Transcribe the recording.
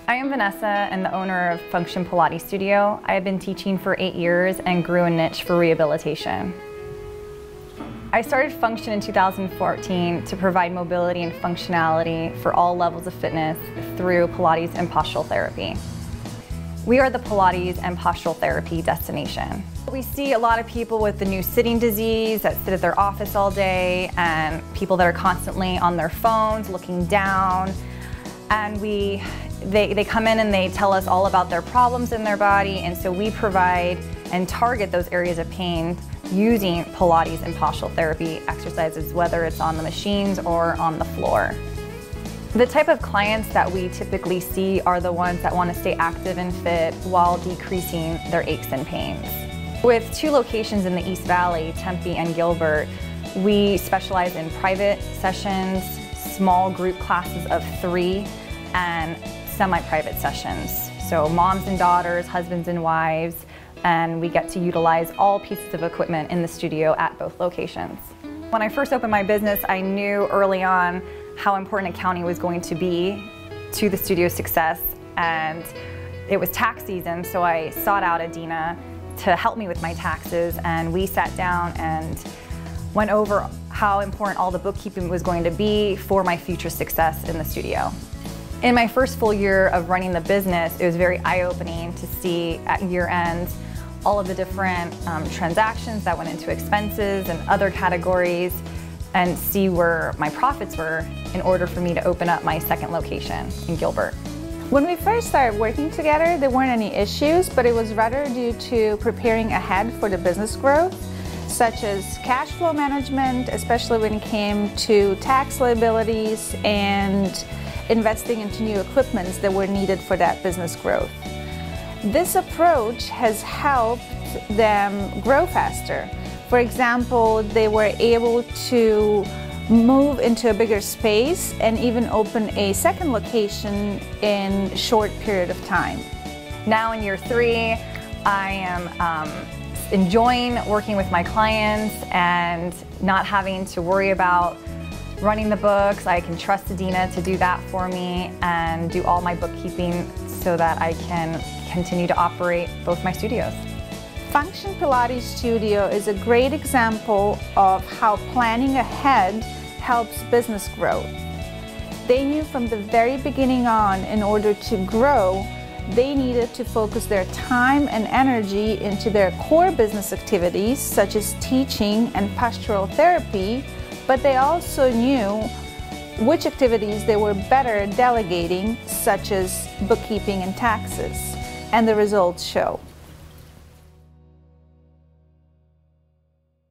I am Vanessa and the owner of Function Pilates Studio. I have been teaching for 8 years and grew a niche for rehabilitation. I started Function in 2014 to provide mobility and functionality for all levels of fitness through Pilates and postural therapy. We are the Pilates and postural therapy destination. We see a lot of people with the new sitting disease that sit at their office all day, and people that are constantly on their phones looking down. And they come in and they tell us all about their problems in their body, and so we provide and target those areas of pain using Pilates and postural therapy exercises, whether it's on the machines or on the floor. The type of clients that we typically see are the ones that want to stay active and fit while decreasing their aches and pains. With 2 locations in the East Valley, Tempe and Gilbert, we specialize in private sessions, small group classes of 3, and semi-private sessions. So moms and daughters, husbands and wives, and we get to utilize all pieces of equipment in the studio at both locations. When I first opened my business, I knew early on how important accounting was going to be to the studio's success, and it was tax season, so I sought out Adina to help me with my taxes, and we sat down and went over how important all the bookkeeping was going to be for my future success in the studio. In my first full year of running the business, it was very eye-opening to see at year end all of the different transactions that went into expenses and other categories, and see where my profits were in order for me to open up my second location in Gilbert. When we first started working together, there weren't any issues, but it was rather due to preparing ahead for the business growth, such as cash flow management, especially when it came to tax liabilities and investing into new equipments that were needed for that business growth. This approach has helped them grow faster. For example, they were able to move into a bigger space and even open a second location in a short period of time. Now in year 3, I am enjoying working with my clients and not having to worry about running the books. I can trust Adina to do that for me and do all my bookkeeping so that I can continue to operate both my studios. Function Pilates Studio is a great example of how planning ahead helps business growth. They knew from the very beginning on, in order to grow, they needed to focus their time and energy into their core business activities, such as teaching and postural therapy, but they also knew which activities they were better delegating, such as bookkeeping and taxes, and the results show.